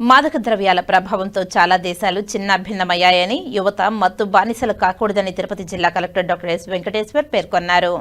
మాదక ద్రవ్యాల ప్రభావంతో చాలా దేశాలు చిన్నాభిన్నమయ్యాయని, యువత మత్తు బానిసలు కాకూడదని తిరుపతి జిల్లా కలెక్టర్ డాక్టర్ ఎస్ వెంకటేశ్వర్ పేర్కొన్నారు.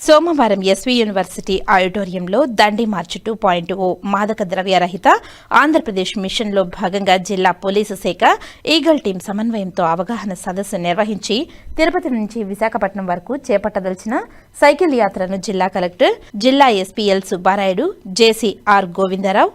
సోమవారం ఎస్వీ యూనివర్సిటీ ఆడిటోరియంలో దండి మార్చ్ 2.0 మాదక ద్రవ్య రహిత ఆంధ్రప్రదేశ్ మిషన్లో భాగంగా జిల్లా పోలీసు శాఖ ఈగల్ టీం సమన్వయంతో అవగాహన సదస్సు నిర్వహించి తిరుపతి నుంచి విశాఖపట్నం వరకు చేపట్టదలిచిన సైకిల్ యాత్రను జిల్లా కలెక్టర్, జిల్లా SP L Subbarayudu, JC R Govindarao,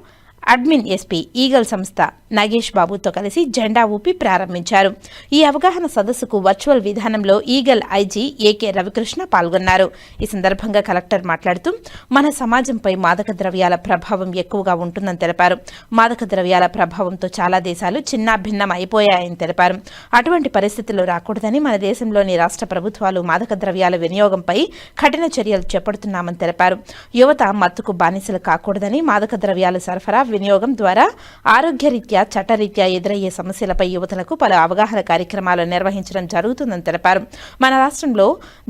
admin SP eagle సంస్థ నాగేష్ బాబుతో కలిసి జెండా ఊపి ప్రారంభించారు. ఈ అవగాహన సదస్సుకు వర్చువల్ విధానంలో ఈగల్ ఐజీ ఏకే రవికృష్ణ పాల్గొన్నారు. ఈ సందర్భంగా కలెక్టర్ మాట్లాడుతూ మన సమాజంపై మాదక ద్రవ్యాల ప్రభావం ఎక్కువగా ఉంటుందని తెలిపారు. మాదక ద్రవ్యాల ప్రభావంతో చాలా దేశాలు చిన్నాభిన్నం అయిపోయాయని తెలిపారు. అటువంటి పరిస్థితులు రాకూడదని మన దేశంలోని రాష్ట్ర ప్రభుత్వాలు మాదక ద్రవ్యాల వినియోగంపై కఠిన చర్యలు చేపడుతున్నామని తెలిపారు. యువత మత్తుకు బానిసలు కాకూడదని, మాదక ద్రవ్యాల సరఫరా, వినియోగం ద్వారా ఆరోగ్యరీత్యా, చట్టరీత్యా ఎదురయ్యే సమస్యలపై యువతలకు పలు అవగాహన కార్యక్రమాలు నిర్వహించడం జరుగుతుందని తెలిపారు. మన రాష్ట్రంలో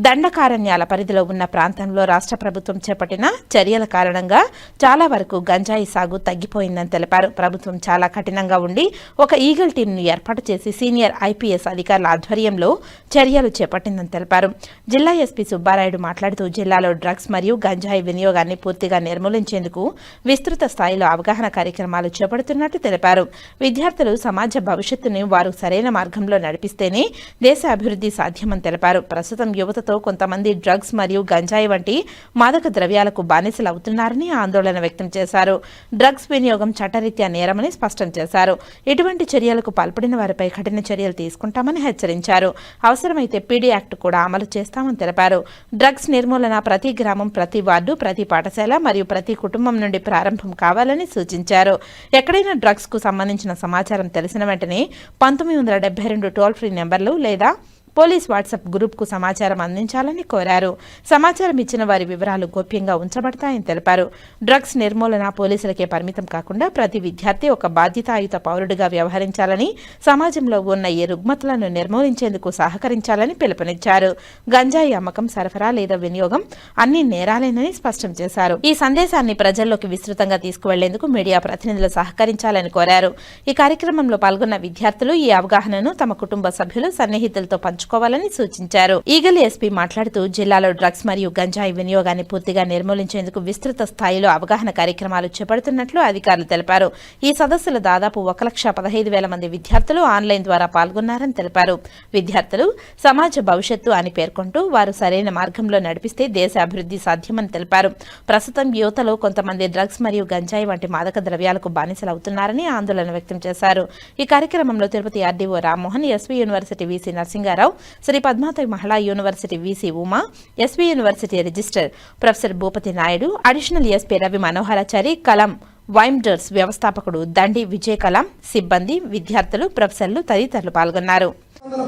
దండకారణ్యాల పరిధిలో ఉన్న ప్రాంతంలో రాష్ట్ర ప్రభుత్వం చేపట్టిన చర్యల కారణంగా చాలా వరకు గంజాయి సాగు తగ్గిపోయిందని తెలిపారు. ప్రభుత్వం చాలా కఠినంగా ఉండి ఒక ఈగల్ టీంను ఏర్పాటు చేసి సీనియర్ ఐపీఎస్ అధికారుల ఆధ్వర్యంలో చర్యలు చేపట్టిందని తెలిపారు. జిల్లా ఎస్పీ సుబ్బారాయుడు మాట్లాడుతూ జిల్లాలో డ్రగ్స్ మరియు గంజాయి వినియోగాన్ని పూర్తిగా నిర్మూలించేందుకు విస్తృత స్థాయిలో అవగాహన కార్యక్రమాలు చేపడుతున్నట్టు తెలిపారు. విద్యార్థులు సమాజ భవిష్యత్తుని వారు సరైన మార్గంలో నడిపిస్తేనే దేశ అభివృద్ధి సాధ్యమని తెలిపారు. ప్రస్తుతం యువతతో కొంతమంది డ్రగ్స్ మరియు గంజాయి వంటి మాదక ద్రవ్యాలకు బానిసలు అవుతున్నారని ఆందోళన వ్యక్తం చేశారు. డ్రగ్స్ వినియోగం చట్టరీత్యా నేరమని స్పష్టం చేశారు. ఇటువంటి చర్యలకు పాల్పడిన వారిపై కఠిన చర్యలు తీసుకుంటామని హెచ్చరించారు. అవసరమైతే పీడీ యాక్ట్ కూడా అమలు చేస్తామని తెలిపారు. డ్రగ్స్ నిర్మూలన ప్రతి గ్రామం, ప్రతి వార్డు, ప్రతి పాఠశాల మరియు ప్రతి కుటుంబం నుండి ప్రారంభం కావాలని సూచించారు. ఎక్కడైనా డ్రగ్స్ కు సంబంధించిన సమాచారం తెలిసిన వెంటనే 1972 టోల్ ఫ్రీ నెంబర్లు లేదా పోలీస్ వాట్సాప్ గ్రూప్కు సమాచారం అందించాలని కోరారు. సమాచారం ఇచ్చిన వారి వివరాలు గోప్యంగా ఉంచబడతాయని తెలిపారు. డ్రగ్స్ నిర్మూలన పోలీసులకే పరిమితం కాకుండా ప్రతి విద్యార్థి ఒక బాధ్యతాయుత పౌరుడిగా వ్యవహరించాలని, సమాజంలో ఉన్న ఈ రుగ్మతలను నిర్మూలించేందుకు సహకరించాలని పిలుపునిచ్చారు. గంజాయి అమ్మకం, సరఫరా లేదా వినియోగం అన్ని నేరాలేనని స్పష్టం చేశారు. ఈ సందేశాన్ని ప్రజల్లోకి విస్తృతంగా తీసుకువెళ్లేందుకు మీడియా ప్రతినిధులు సహకరించాలని కోరారు. ఈ కార్యక్రమంలో పాల్గొన్న విద్యార్థులు ఈ అవగాహనను తమ కుటుంబ సభ్యులు, సన్నిహితులతో పంచుకోవాలని సూచించారు. ఈగల్ ఎస్పీ మాట్లాడుతూ జిల్లాలో డ్రగ్స్ మరియు గంజాయి వినియోగాన్ని పూర్తిగా నిర్మూలించేందుకు విస్తృత స్థాయిలో అవగాహన కార్యక్రమాలు చేపడుతున్నట్లు అధికారులు తెలిపారు. ఈ సదస్సులో దాదాపు 1,15,000 మంది విద్యార్థులు ఆన్లైన్ ద్వారా పాల్గొన్నారని తెలిపారు. విద్యార్థులు సమాజ భవిష్యత్తు అని పేర్కొంటూ వారు సరైన మార్గంలో నడిపిస్తే దేశ అభివృద్ధి సాధ్యమని తెలిపారు. ప్రస్తుతం యువతలో కొంతమంది డ్రగ్స్ మరియు గంజాయి వంటి మాదక ద్రవ్యాలకు బానిసలవుతున్నారని ఆందోళన వ్యక్తం చేశారు. ఈ కార్యక్రమంలో Tirupati RDO Rammohan, SV university VC Narasingarao, Sri Padmavati Mahila university VC Uma, SV university register professor Bhupathi Naidu, additional SP Ravi Manoharachari, Kalam వైమ్డర్స్ వ్యవస్థాపకుడు దండి విజయ్ కలాం, సిబ్బంది, విద్యార్థులు, ప్రొఫెసర్లు తదితరులు పాల్గొన్నారు.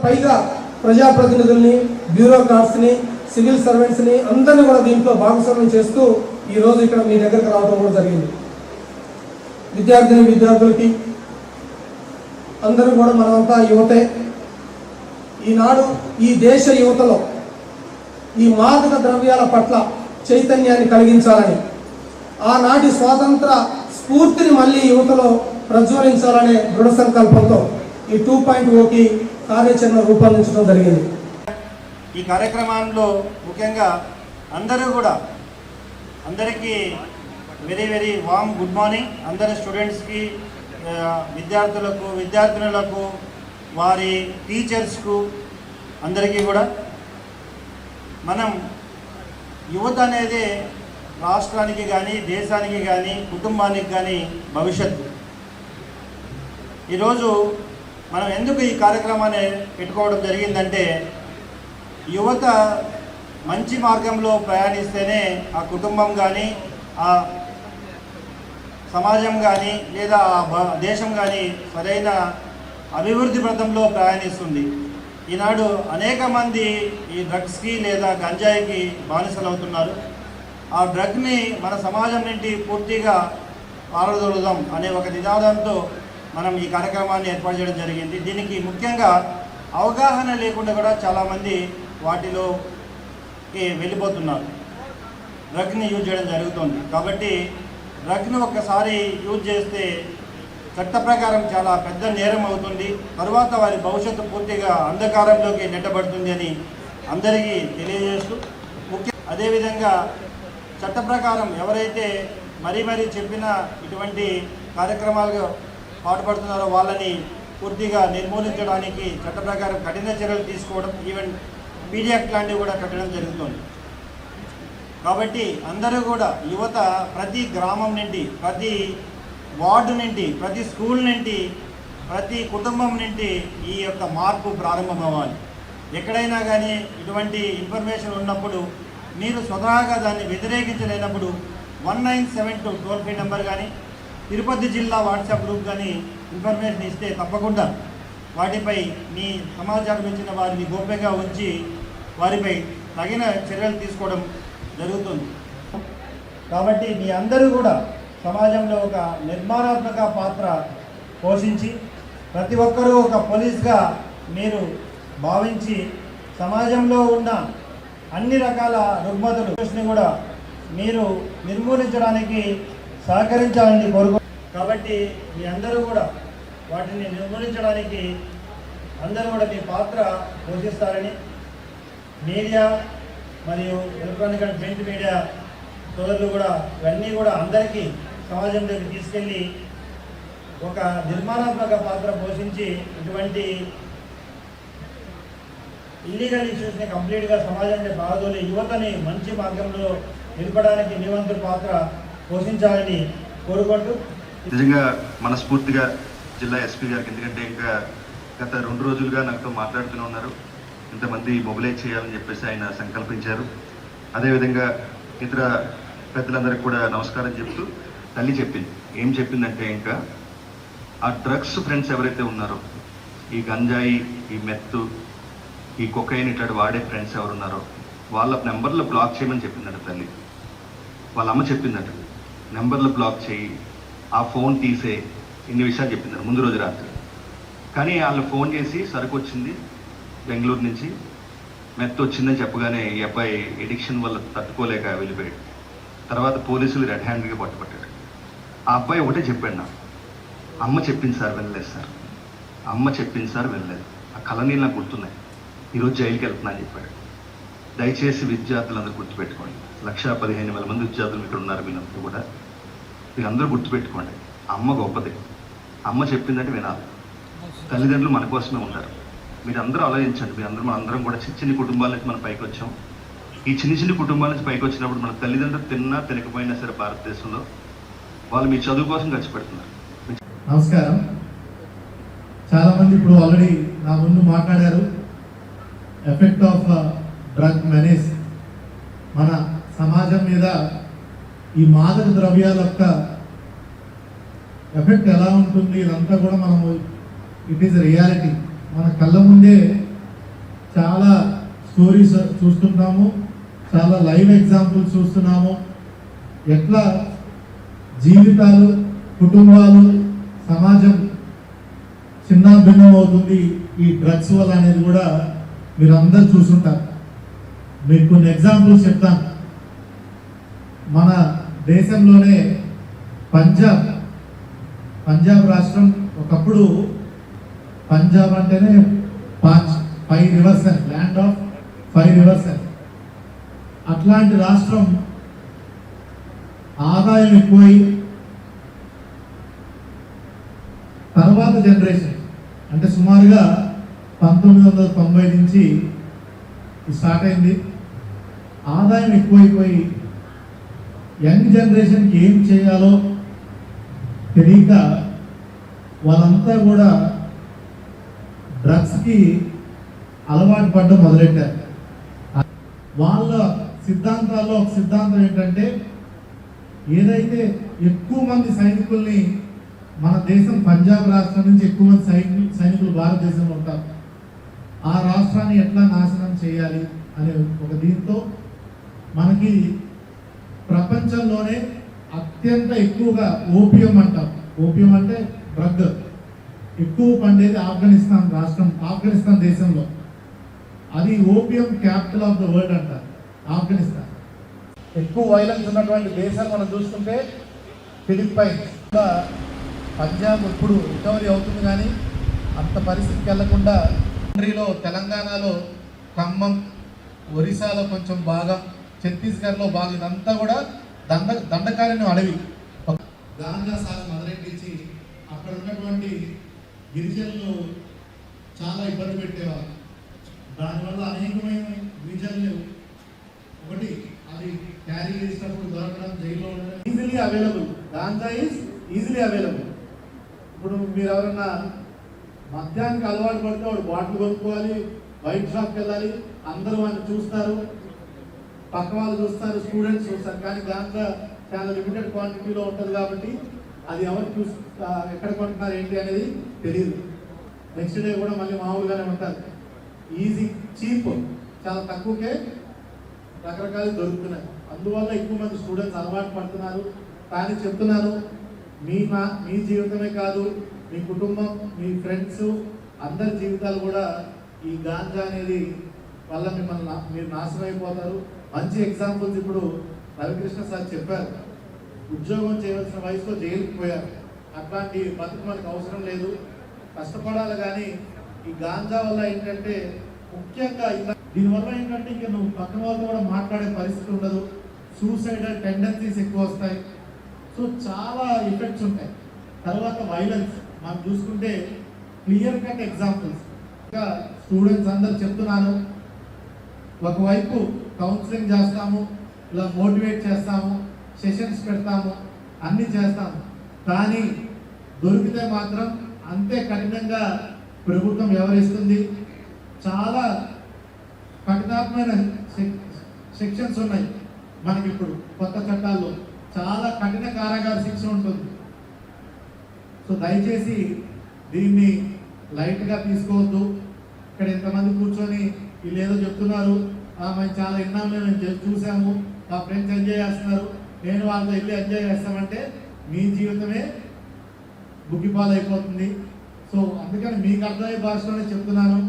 పైగా ప్రజాప్రతినిధుల్ని, బ్యూరోక్రాట్స్ని, సివిల్ సర్వెంట్స్ని అందరినీ కూడా దీంట్లో భాగస్వామ్యం చేస్తూ ఈ రోజు ఇక్కడ మీ దగ్గరకు రావడం కూడా జరిగింది. విద్యార్థులకి అందరూ కూడా మనమంతా యువతే. ఈనాడు ఈ దేశ యువతలో ఈ మాదక ద్రవ్యాల పట్ల చైతన్యాన్ని కలిగించాలని, ఆనాటి స్వాతంత్ర స్ఫూర్తిని మళ్ళీ యువతలో ప్రజ్వలించాలనే దృఢ సంకల్పంతో ఈ 2.0కి కార్యాచరణ రూపొందించడం జరిగింది. ఈ కార్యక్రమంలో ముఖ్యంగా అందరికీ very very warm good morning. అందరి స్టూడెంట్స్కి, విద్యార్థులకు, విద్యార్థినులకు, వారి టీచర్స్కు అందరికీ కూడా మనం యువత అనేది రాష్ట్రానికి కానీ, దేశానికి కానీ, కుటుంబానికి కానీ భవిష్యత్తు. ఈరోజు మనం ఎందుకు ఈ కార్యక్రమాన్ని పెట్టుకోవడం జరిగిందంటే, యువత మంచి మార్గంలో ప్రయాణిస్తేనే ఆ కుటుంబం కానీ, ఆ సమాజం కానీ, లేదా ఆ దేశం కానీ సరైన అభివృద్ధి పథంలో ప్రయాణిస్తుంది. ఈనాడు అనేక మంది ఈ డ్రగ్స్కి లేదా గంజాయికి బానిసలు అవుతున్నారు. ఆ డ్రగ్ని మన సమాజం నుండి పూర్తిగా పారదోలుదాం అనే ఒక నినాదంతో మనం ఈ కార్యక్రమాన్ని ఏర్పాటు చేయడం జరిగింది. దీనికి ముఖ్యంగా అవగాహన లేకుండా కూడా చాలామంది వాటిలోకి వెళ్ళిపోతున్నారు, డ్రగ్ని యూజ్ చేయడం జరుగుతుంది. కాబట్టి డ్రగ్ను ఒక్కసారి యూజ్ చేస్తే చట్ట ప్రకారం చాలా పెద్ద నేరం అవుతుంది. తరువాత వారి భవిష్యత్తు పూర్తిగా అంధకారంలోకి నెట్టబడుతుంది అని అందరికీ తెలియజేస్తూ అదేవిధంగా చట్ట ప్రకారం ఎవరైతే మరీ చెప్పిన ఇటువంటి కార్యక్రమాలుగా పాటుపడుతున్నారో వాళ్ళని పూర్తిగా నిర్మూలించడానికి చట్ట ప్రకారం కఠిన చర్యలు తీసుకోవడం, ఈవెన్ పీడీ యాక్ట్ లాంటివి కూడా పెట్టడం జరుగుతుంది. కాబట్టి అందరూ కూడా యువత ప్రతి గ్రామం నుండి, ప్రతి వార్డు నుండి, ప్రతి స్కూల్ నుండి, ప్రతి కుటుంబం నుండి ఈ యొక్క మార్పు ప్రారంభమవ్వాలి. ఎక్కడైనా కానీ ఇటువంటి ఇన్ఫర్మేషన్ ఉన్నప్పుడు మీరు స్వతహాగా దాన్ని వ్యతిరేకించలేనప్పుడు 1972 టోల్ ఫ్రీ నెంబర్ కానీ తిరుపతి జిల్లా వాట్సాప్ గ్రూప్ కానీ ఇన్ఫర్మేషన్ ఇస్తే తప్పకుండా వాటిపై మీ సమాచారం ఇచ్చిన వారిని గోప్యంగా ఉంచి వారిపై తగిన చర్యలు తీసుకోవడం జరుగుతుంది. కాబట్టి మీ అందరూ కూడా సమాజంలో ఒక నిర్మాణాత్మక పాత్ర పోషించి ప్రతి ఒక్కరూ ఒక పోలీస్గా మీరు భావించి సమాజంలో ఉన్న అన్ని రకాల రుగ్మతలు కూడా మీరు నిర్మూలించడానికి సహకరించాలని కోరుకో. కాబట్టి మీ అందరూ కూడా వాటిని నిర్మూలించడానికి అందరూ కూడా మీ పాత్ర పోషిస్తారని మీడియా మరియు ఎలక్ట్రానిక్ అండ్ ప్రింట్ మీడియా సోదరులు కూడా ఇవన్నీ కూడా అందరికీ సమాజంలోకి తీసుకెళ్ళి ఒక నిర్మాణాత్మక పాత్ర పోషించి ఇటువంటి ఇల్లీగల్ ఇష్యూస్ని కంప్లీట్గా సమాజంలో బాధోలి యువతని మంచి మార్గంలో నిలపడానికి మీ వంతు పాత్ర పోషించాలని కోరుకుంటూ నిజంగా మనస్ఫూర్తిగా జిల్లా ఎస్పీ గారికి, ఎందుకంటే ఇంకా గత 2 రోజులుగా నాతో మాట్లాడుతూనే ఉన్నారు. ఇంతమంది మొబిలైజ్ చేయాలని చెప్పేసి ఆయన సంకల్పించారు. అదేవిధంగా ఇతర పెద్దలందరికీ కూడా నమస్కారం చెప్తూ తల్లి చెప్పింది. ఏం చెప్పిందంటే ఇంకా ఆ డ్రగ్స్ ఫ్రెండ్స్ ఎవరైతే ఉన్నారో, ఈ గంజాయి, ఈ మెత్తు, ఈ కొకైన్ ఇట్లాంటి వాడే ఫ్రెండ్స్ ఎవరున్నారో వాళ్ళ నెంబర్లు బ్లాక్ చేయమని చెప్పిందట తల్లి. వాళ్ళ అమ్మ చెప్పిందట నెంబర్లు బ్లాక్ చేయి, ఆ ఫోన్ తీసే, ఇన్ని విషయాలు చెప్పిందట ముందు రోజు రాత్రి. కానీ వాళ్ళు ఫోన్ చేసి సరుకు వచ్చింది బెంగళూరు నుంచి, మెత్త వచ్చిందని చెప్పగానే ఈ అబ్బాయి ఎడిక్షన్ వల్ల తట్టుకోలేక వెళ్ళిపోయాడు. తర్వాత పోలీసులు రెడ్ హ్యాండ్గా పట్టుబట్టాడు. ఆ అబ్బాయి ఒకటే చెప్పాడు, నాకు అమ్మ చెప్పింది సార్ వెళ్ళలేదు సార్, అమ్మ చెప్పింది సార్ వెళ్ళలేదు, ఆ కళనీళ్ళు నాకు గుర్తున్నాయి, ఈరోజు జైలుకి వెళ్తున్నా అని చెప్పాడు. దయచేసి విద్యార్థులందరూ గుర్తుపెట్టుకోండి. 1,15,000 మంది విద్యార్థులు ఇక్కడ ఉన్నారు. మీరందరూ కూడా మీరందరూ గుర్తుపెట్టుకోండి, అమ్మ గొప్పది, అమ్మ చెప్పిందంటే వినాలి. తల్లిదండ్రులు మన కోసమే ఉంటారు. మీరందరూ ఆలోచించండి. మనందరం కూడా చిన్న కుటుంబాల నుంచి మనం పైకి వచ్చాం. ఈ చిన్న కుటుంబాల నుంచి పైకి వచ్చినప్పుడు మన తల్లిదండ్రులు తిన్నా తినకపోయినా సరే భారతదేశంలో వాళ్ళు మీ చదువు కోసం ఖర్చు పెడుతున్నారు. నమస్కారం. చాలామంది ఇప్పుడు ఆల్రెడీ నా ముందు మాట్లాడారు. ఎఫెక్ట్ ఆఫ్ డ్రగ్ మెనేజ్ మన సమాజం మీద ఈ మాదక ద్రవ్యాల యొక్క ఎఫెక్ట్ ఎలా ఉంటుంది, ఇదంతా కూడా మనము ఇట్ ఈస్ రియాలిటీ. మన కళ్ళ ముందే చాలా స్టోరీస్ చూస్తుంటాము, చాలా లైవ్ ఎగ్జాంపుల్స్ చూస్తున్నాము. ఎట్లా జీవితాలు, కుటుంబాలు, సమాజం చిన్నాభిన్నం అవుతుంది ఈ డ్రగ్స్ వల్ల అనేది కూడా మీరు అందరు చూసుంటారు. మీకు కొన్ని ఎగ్జాంపుల్స్ చెప్తాను. మన దేశంలోనే పంజాబ్ రాష్ట్రం, ఒకప్పుడు పంజాబ్ అంటేనే 5 రివర్స్ అని, ల్యాండ్ ఆఫ్ 5 రివర్స్ అని. అట్లాంటి రాష్ట్రం ఆదాయం ఎక్కువై తర్వాత జనరేషన్ అంటే సుమారుగా 1990 నుంచి స్టార్ట్ అయింది. ఆదాయం ఎక్కువైపోయి యంగ్ జనరేషన్కి ఏం చేయాలో తెలియక వాళ్ళంతా కూడా డ్రగ్స్కి అలవాటు పడడం మొదలెట్టారు. వాళ్ళ సిద్ధాంతాల్లో ఒక సిద్ధాంతం ఏంటంటే, ఏదైతే ఎక్కువ మంది సైనికుల్ని మన దేశం పంజాబ్ రాష్ట్రం నుంచి ఎక్కువ మంది సైనికులు భారతదేశంలో ఉంటారు, ఆ రాష్ట్రాన్ని ఎట్లా నాశనం చేయాలి అనే ఒక దీంతో మనకి ప్రపంచంలోనే అత్యంత ఎక్కువగా ఓపియం అంటాం. ఓపియం అంటే డ్రగ్ ఎక్కువ పండేది ఆఫ్ఘనిస్తాన్ రాష్ట్రం, ఆఫ్ఘనిస్తాన్ దేశంలో. అది opium capital of the world అంటారు ఆఫ్ఘనిస్తాన్. ఎక్కువ వైలెన్స్ ఉన్నటువంటి దేశాలు మనం చూసుకుంటే ఫిలిప్పైన్స్, పంజాబ్ ఇప్పుడు రికవరీ అవుతుంది, కానీ అంత పరిస్థితికి వెళ్లకుండా కంట్రీలో తెలంగాణలో ఖమ్మం, ఒరిస్సాలో కొంచెం బాగా, ఛత్తీస్గఢ్లో బాగా, ఇదంతా కూడా దండకారణ్యం అడవి. గాంజా సాగు మొదలెట్టించి అక్కడ ఉన్నటువంటి గిరిజనులు చాలా ఇబ్బంది పెట్టేవారు. దానివల్ల అనేకమైన గిరిజనులు ఒకటి అది క్యారీ చేసినప్పుడు దొరకడం, జైల్లో ఉండడం. Easily available, ganja is easily available. ఇప్పుడు మీరు ఎవరన్నా మద్యానికి అలవాటు పడితే వాడు బాటిల్ కొనుక్కోవాలి, వైట్ షాప్కి వెళ్ళాలి, అందరూ వాళ్ళని చూస్తారు, పక్క వాళ్ళు చూస్తారు, స్టూడెంట్స్ చూస్తారు. కానీ గాంజా చాలా లిమిటెడ్ క్వాంటిటీలో ఉంటుంది కాబట్టి అది ఎవరు ఎక్కడ కొంటున్నారు ఏంటి అనేది తెలియదు. నెక్స్ట్ డే కూడా మళ్ళీ మామూలుగానే ఉంటారు. ఈజీ, చీప్, చాలా తక్కువకే రకరకాలు దొరుకుతున్నాయి. అందువల్ల ఎక్కువ మంది స్టూడెంట్స్ అలవాటు పడుతున్నారు. కానీ చెప్తున్నాను, మీ జీవితమే కాదు, మీ కుటుంబం, మీ ఫ్రెండ్స్ అందరి జీవితాలు కూడా ఈ గాంజా అనేది వల్ల మీరు నాశనం అయిపోతారు. మంచి ఎగ్జాంపుల్స్ ఇప్పుడు రవికృష్ణ సార్ చెప్పారు. ఉద్యోగం చేయవలసిన వయసులో జైలుకి పోయారు. అట్లాంటి బతుకు మనకు అవసరం లేదు, కష్టపడాలి. కానీ ఈ గాంజా వల్ల ఏంటంటే ముఖ్యంగా దీనివల్ల ఏంటంటే ఇంకా నువ్వు పక్కన వాళ్ళతో కూడా మాట్లాడే పరిస్థితి ఉండదు, సూసైడల్ టెండెన్సీస్ ఎక్కువ వస్తాయి. సో చాలా ఎఫెక్ట్స్ ఉంటాయి. తర్వాత వైలెన్స్ మనం చూసుకుంటే క్లియర్ కట్ ఎగ్జాంపుల్స్. ఇంకా స్టూడెంట్స్ అందరు చెప్తున్నాను, ఒకవైపు కౌన్సిలింగ్ చేస్తాము, ఇలా మోటివేట్ చేస్తాము, సెషన్స్ పెడతాము, అన్నీ చేస్తాము. కానీ దొరికితే మాత్రం అంతే కఠినంగా ప్రభుత్వం వ్యవహరిస్తుంది. చాలా కఠినమైన సెక్షన్స్ ఉన్నాయి మనకి ఇప్పుడు కొత్త చట్టాల్లో. చాలా కఠిన కారాగార శిక్ష ఉంటుంది. సో దయచేసి దీన్ని లైట్గా తీసుకోవద్దు. ఇక్కడ ఎంతమంది కూర్చొని వీళ్ళు ఏదో చెప్తున్నారు, మేము చాలా విన్నాము, మేము చూసాము, మా ఫ్రెండ్స్ ఎంజాయ్ చేస్తున్నారు, నేను వాళ్ళతో వెళ్ళి ఎంజాయ్ చేస్తామంటే మీ జీవితమే బుగ్గిపాలైపోతుంది. సో అందుకని మీకు అర్థమయ్యే భాషలోనే చెప్తున్నాను.